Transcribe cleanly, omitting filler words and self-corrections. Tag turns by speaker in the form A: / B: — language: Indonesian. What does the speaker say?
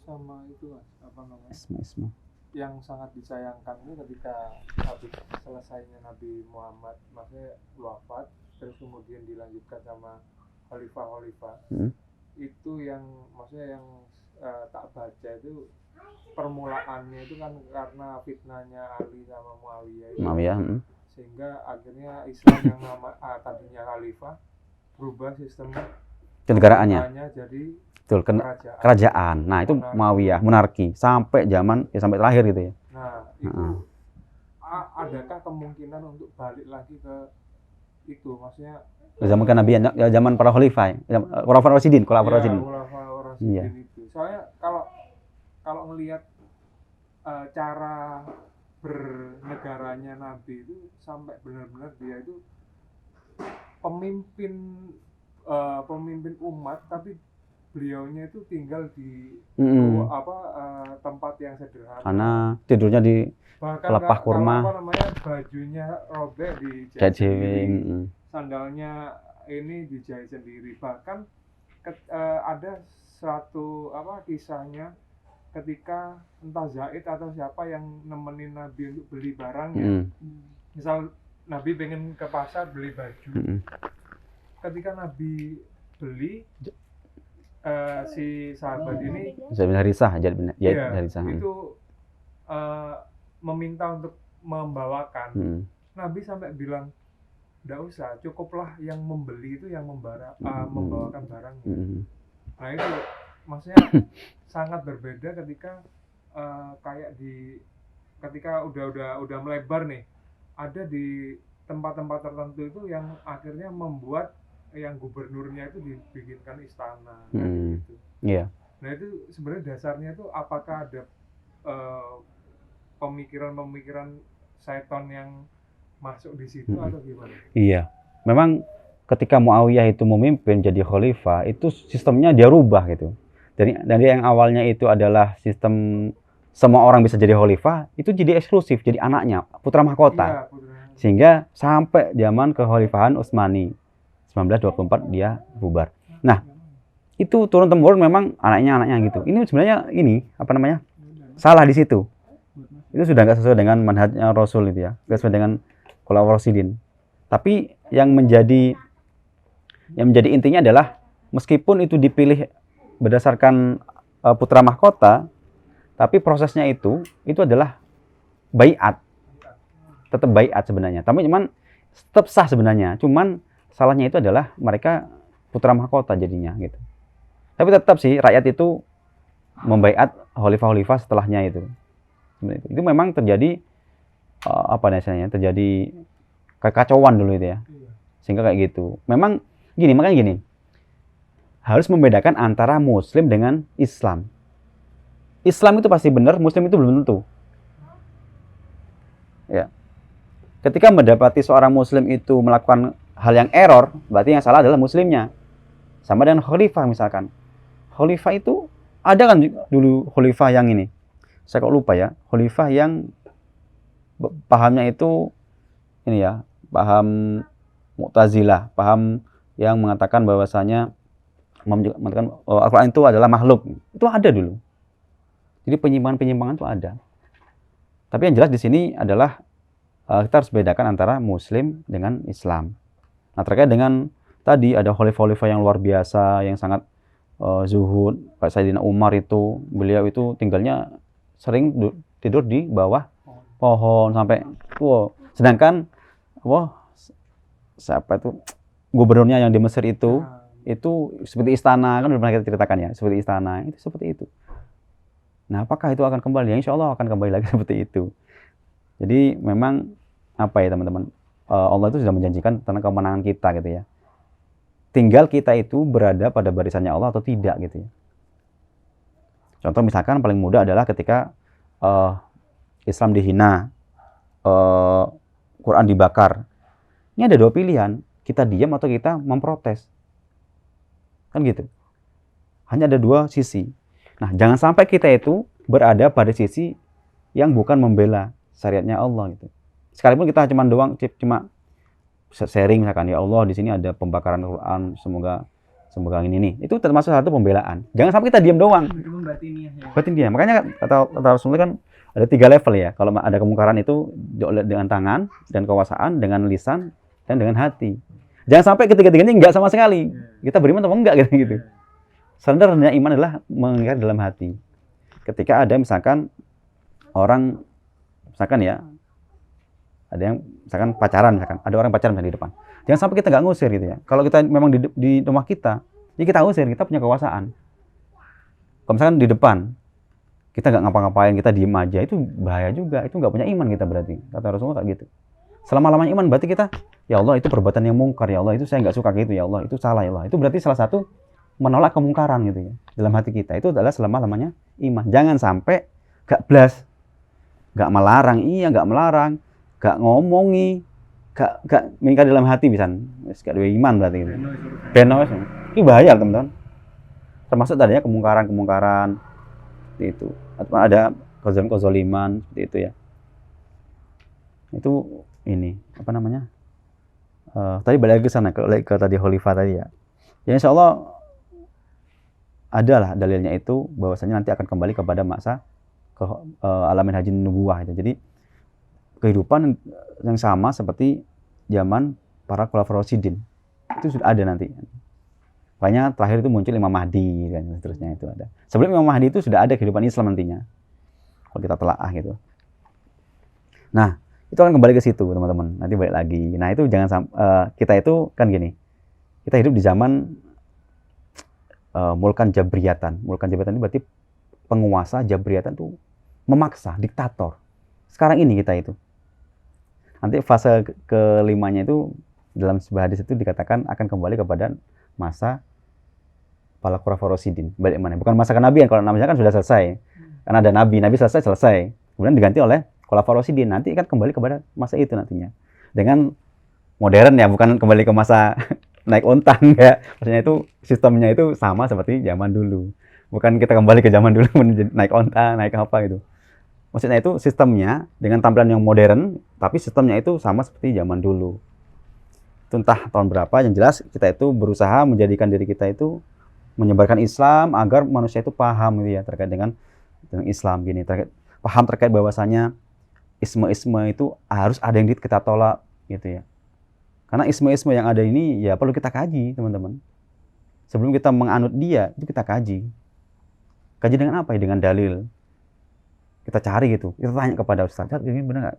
A: sama itu Mas, apa namanya?
B: Isma.
A: Yang sangat disayangkan itu ketika habis selesainya Nabi Muhammad, maksudnya wafat, terus kemudian dilanjutkan sama khalifah-khalifah. Itu yang maksudnya yang tak baca itu permulaannya itu kan karena fitnahnya Ali sama Muawiyah itu. Sehingga akhirnya Islam yang tadinya khalifah berubah sistem
B: kenegaraannya
A: jadi
B: betul, kerajaan. Nah, itu Muawiyah, monarki sampai zaman sampai terakhir gitu ya.
A: Nah, itu adakah kemungkinan untuk balik lagi ke itu, maksudnya
B: zaman kenabian, zaman para khalifah, Khulafaur Rasyidin,
A: Iya. Itu. Soalnya kalau ngelihat cara bernegaranya Nabi itu sampai benar-benar dia itu pemimpin umat, tapi beliaunya itu tinggal di tempat yang sederhana.
B: Karena tidurnya di pelepah kurma.
A: Bajunya robek dijahit sendiri, sandalnya ini dijahit sendiri. Bahkan ada suatu kisahnya ketika entah Zaid atau siapa yang nemenin Nabi untuk beli barangnya. Misal Nabi pengen ke pasar beli baju. Ketika Nabi beli, si sahabat ini
B: Harisah,
A: itu meminta untuk membawakan. Nabi sampai bilang, "Nggak usah, cukuplah yang membeli itu yang membawakan barangnya." Nah itu maksudnya sangat berbeda ketika ketika udah melebar nih, ada di tempat-tempat tertentu itu yang akhirnya membuat yang gubernurnya itu dibikinkan istana gitu.
B: Iya.
A: Nah itu sebenarnya dasarnya itu apakah ada pemikiran setan yang masuk di situ atau gimana?
B: Iya. Memang ketika Muawiyah itu memimpin jadi khalifah, itu sistemnya dia rubah gitu. Dari yang awalnya itu adalah sistem semua orang bisa jadi khalifah, itu jadi eksklusif, jadi anaknya, putra mahkota. Sehingga sampai zaman kekhalifahan Utsmani 1924 dia bubar. Nah, itu turun temurun memang anaknya gitu. Ini sebenarnya salah di situ. Itu sudah nggak sesuai dengan manhajnya Rasul itu ya, nggak sesuai dengan Khulafaur Rasyidin. Tapi yang menjadi intinya adalah meskipun itu dipilih berdasarkan putra mahkota, tapi prosesnya itu adalah baiat, tetap baiat sebenarnya. Tapi cuman tetap sah sebenarnya. Cuman salahnya itu adalah mereka putra mahkota jadinya gitu. Tapi tetap sih rakyat itu membaiat khalifah-khalifah setelahnya itu. Itu memang terjadi terjadi kekacauan dulu itu ya. Sehingga kayak gitu. Makanya gini. Harus membedakan antara muslim dengan Islam. Islam itu pasti benar, muslim itu belum tentu. Ya. Ketika mendapati seorang muslim itu melakukan hal yang error, berarti yang salah adalah muslimnya. Sama dengan khalifah misalkan. Khalifah itu ada kan dulu khalifah yang ini. Saya kok lupa ya. Khalifah yang pahamnya itu ini ya, paham Mu'tazilah, paham yang mengatakan bahwasanya mengatakan Al-Quran itu adalah makhluk. Itu ada dulu. Jadi penyimpangan itu ada. Tapi yang jelas di sini adalah kita harus bedakan antara muslim dengan Islam. Nah, terkait dengan tadi ada khalifah-khalifah yang luar biasa, yang sangat zuhud. Kayak Sayyidina Umar itu, beliau itu tinggalnya sering tidur di bawah pohon sampai sedangkan siapa itu gubernurnya yang di Mesir itu seperti istana, kan udah pernah kita ceritakan ya, seperti istana, itu seperti itu. Nah, apakah itu akan kembali? Ya, insya Allah akan kembali lagi seperti itu. Jadi memang teman-teman, Allah itu sudah menjanjikan tentang kemenangan kita gitu ya. Tinggal kita itu berada pada barisannya Allah atau tidak gitu ya. Contoh misalkan paling mudah adalah ketika Islam dihina, Quran dibakar. Ini ada dua pilihan, kita diam atau kita memprotes. Kan gitu. Hanya ada dua sisi. Nah, jangan sampai kita itu berada pada sisi yang bukan membela syariatnya Allah gitu. Sekalipun kita cuma sharing misalkan, ya Allah di sini ada pembakaran Quran, semoga semoga ini nih. Itu termasuk satu pembelaan. Jangan sampai kita diam doang.
C: Itu membatiniah ya.
B: Batin dia. Makanya kata Rasulullah kan ada 3 level ya. Kalau ada kemungkaran itu dengan tangan dan kekuasaan, dengan lisan dan dengan hati. Jangan sampai ketiga-tiganya enggak sama sekali. Kita beriman atau enggak gitu. Sebenarnya iman adalah mengingkari dalam hati. Ketika ada misalkan orang, misalkan ya, ada yang misalkan pacaran, misalkan ada orang pacaran di depan. Jangan sampai kita nggak ngusir gitu ya. Kalau kita memang di rumah kita, ya kita usir, kita punya kekuasaan. Kalau misalkan di depan, kita nggak ngapa-ngapain, kita diem aja, itu bahaya juga. Itu nggak punya iman kita berarti. Kata Rasulullah kayak gitu. Selama-lamanya iman berarti kita, ya Allah itu perbuatan yang mungkar, ya Allah itu saya nggak suka gitu, ya Allah itu salah, ya Allah. Itu berarti salah satu menolak kemungkaran gitu ya. Dalam hati kita itu adalah selama-lamanya iman. Jangan sampai gak blas, gak melarang, iya gak melarang, gak ngomongi, gak mengingkari dalam hati bisa. Gak ada iman berarti gitu. Beno ini bahaya teman-teman. Termasuk tadinya kemungkaran seperti itu. Atau ada kezaliman seperti itu ya. Itu ini apa namanya? Tadi balik lagi ke sana ke tadi khalifah tadi ya. Ya insya Allah adalah dalilnya itu bahwasanya nanti akan kembali kepada masa alamin haji nubuwah itu. Jadi kehidupan yang sama seperti zaman para khulafaur rasyidin itu sudah ada nanti. Makanya terakhir itu muncul Imam Mahdi dan seterusnya itu ada. Sebelum Imam Mahdi itu sudah ada kehidupan Islam nantinya. Kalau kita telaah gitu. Nah, itu akan kembali ke situ teman-teman. Nanti balik lagi. Nah, itu jangan kita itu kan gini. Kita hidup di zaman mulkan jabriyatan. Mulkan jabriyatan ini berarti penguasa jabriyatan itu memaksa, diktator. Sekarang ini kita itu. Nanti fase kelimanya itu dalam sebuah hadis itu dikatakan akan kembali kepada masa para khulafaur rasyidin. Balik mana? Bukan masa kenabian. Kalau namanya kan sudah selesai. Karena ada nabi selesai. Kemudian diganti oleh khulafaur rasyidin. Nanti akan kembali kepada masa itu nantinya. Dengan modern ya, bukan kembali ke masa naik unta enggak. Maksudnya itu sistemnya itu sama seperti zaman dulu. Bukan kita kembali ke zaman dulu naik unta, naik apa gitu. Maksudnya itu sistemnya dengan tampilan yang modern, tapi sistemnya itu sama seperti zaman dulu. Itu entah tahun berapa, yang jelas kita itu berusaha menjadikan diri kita itu menyebarkan Islam agar manusia itu paham gitu ya terkait dengan Islam gini, paham terkait bahwasanya isme-isme itu harus ada yang kita tolak gitu ya. Karena isme-isme yang ada ini ya perlu kita kaji, teman-teman. Sebelum kita menganut dia, itu kita kaji. Kaji dengan apa ya? Dengan dalil. Kita cari gitu. Kita tanya kepada ustaz, ini benar nggak?